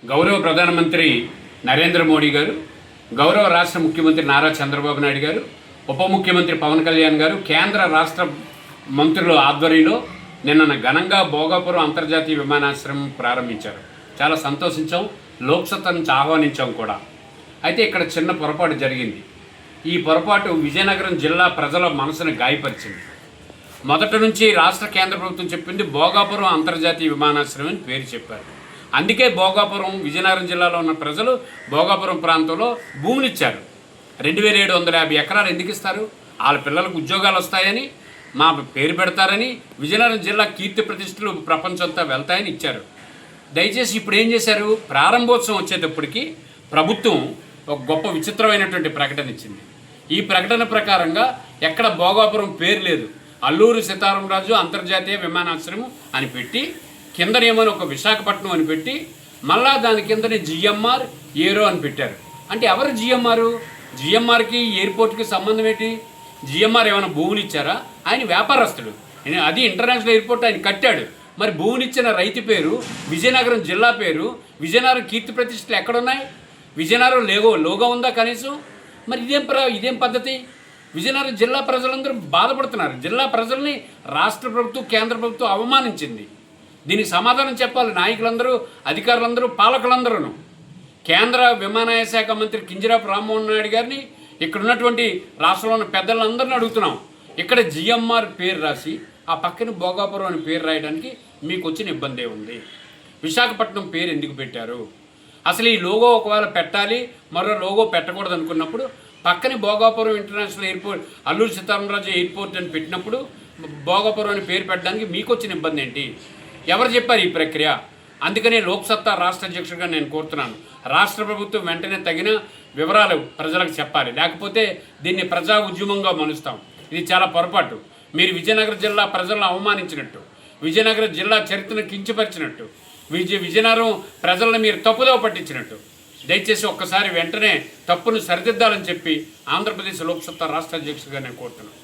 గౌరవ ప్రధానమంత్రి నరేంద్ర మోడీ గారు, గౌరవ రాష్ట్ర ముఖ్యమంత్రి నారా చంద్రబాబు నాయుడు గారు, ఉప ముఖ్యమంత్రి పవన్ కళ్యాణ్ గారు, కేంద్ర రాష్ట్ర మంత్రుల ఆధ్వర్యంలో నిన్న ఘనంగా భోగాపురం అంతర్జాతీయ విమానాశ్రయం ప్రారంభించారు. చాలా సంతోషించాం, లోక్సత్తా నుంచి ఆహ్వానించాం కూడా. అయితే ఇక్కడ చిన్న పొరపాటు జరిగింది. ఈ పొరపాటు విజయనగరం జిల్లా ప్రజల మనసును గాయపరిచింది. మొదటి నుంచి రాష్ట్ర కేంద్ర ప్రభుత్వం చెప్పింది భోగాపురం అంతర్జాతీయ విమానాశ్రయం అని పేరు చెప్పారు. అందుకే భోగాపురం విజయనగరం జిల్లాలో ఉన్న ప్రజలు భోగాపురం ప్రాంతంలో భూములు ఇచ్చారు. 2750 ఎకరాలు ఎందుకు ఇస్తారు? వాళ్ళ పిల్లలకు ఉద్యోగాలు వస్తాయని, మా పేరు పెడతారని, విజయనగరం జిల్లా కీర్తి ప్రతిష్టలు ప్రపంచంతా వెళ్తాయని ఇచ్చారు. దయచేసి ఇప్పుడు ఏం చేశారు? ప్రారంభోత్సవం వచ్చేటప్పటికి ప్రభుత్వం ఒక గొప్ప విచిత్రమైనటువంటి ప్రకటన ఇచ్చింది. ఈ ప్రకటన ప్రకారంగా ఎక్కడ భోగాపురం పేరు లేదు, అల్లూరి సీతారామరాజు అంతర్జాతీయ విమానాశ్రయం అని పెట్టి, కిందనేమో ఒక విశాఖపట్నం అని పెట్టి, మళ్ళా దాని కిందనే జిఎంఆర్ ఏరో అని పెట్టారు. అంటే ఎవరు జిఎంఆర్? జిఎంఆర్కి ఎయిర్పోర్ట్కి సంబంధం ఏంటి? జిఎంఆర్ ఏమైనా భూములు ఇచ్చారా? ఆయన వ్యాపారస్తుడు, అది ఇంటర్నేషనల్ ఎయిర్పోర్ట్ ఆయన కట్టాడు. మరి భూమినిచ్చిన రైతు పేరు, విజయనగరం జిల్లా పేరు, విజయనగరం కీర్తి ప్రతిష్టలు ఎక్కడున్నాయి? విజయనగరం లోగో ఉందా కనీసం? మరి ఇదేం పద్ధతి? విజయనగరం జిల్లా ప్రజలందరూ బాధపడుతున్నారు. జిల్లా ప్రజల్ని రాష్ట్ర ప్రభుత్వం, కేంద్ర ప్రభుత్వం అవమానించింది. దీనికి సమాధానం చెప్పాలి నాయకులందరూ, అధికారులందరూ, పాలకులందరూ. కేంద్ర విమానయాన శాఖ మంత్రి కింజరాపు రామ్మోహన్ నాయుడు గారిని, ఇక్కడ ఉన్నటువంటి రాష్ట్రంలో ఉన్న పెద్దలందరినీ అడుగుతున్నాం. ఇక్కడ జిఎంఆర్ పేరు రాసి ఆ పక్కన భోగాపురం అని పేరు రాయడానికి మీకు వచ్చిన ఇబ్బంది ఉంది? విశాఖపట్నం పేరు ఎందుకు పెట్టారు? అసలు ఈ లోగో ఒకవేళ పెట్టాలి, మరో లోగో పెట్టకూడదు అనుకున్నప్పుడు పక్కనే Bhogapuram international airport, Alluri Sitaramaraju airport అని పెట్టినప్పుడు భోగాపురం అని పేరు పెట్టడానికి మీకు వచ్చిన ఇబ్బంది ఏంటి? ఎవరు చెప్పారు ఈ ప్రక్రియ? అందుకనే లోక్సత్తా రాష్ట్ర అధ్యక్షుడిగా నేను కోరుతున్నాను, రాష్ట్ర ప్రభుత్వం వెంటనే తగిన వివరాలు ప్రజలకు చెప్పాలి. లేకపోతే దీన్ని ప్రజా ఉద్యమంగా మలుస్తాం. ఇది చాలా పొరపాటు. మీరు విజయనగరం జిల్లా ప్రజలను అవమానించినట్టు, విజయనగరం జిల్లా చరిత్రను కించపరిచినట్టు, విజయనగరం ప్రజలను మీరు తప్పుదో పట్టించినట్టు. దయచేసి ఒక్కసారి వెంటనే తప్పును సరిదిద్దాలని చెప్పి ఆంధ్రప్రదేశ్ లోక్సత్తా రాష్ట్ర అధ్యక్షుడిగా నేను కోరుతున్నాను.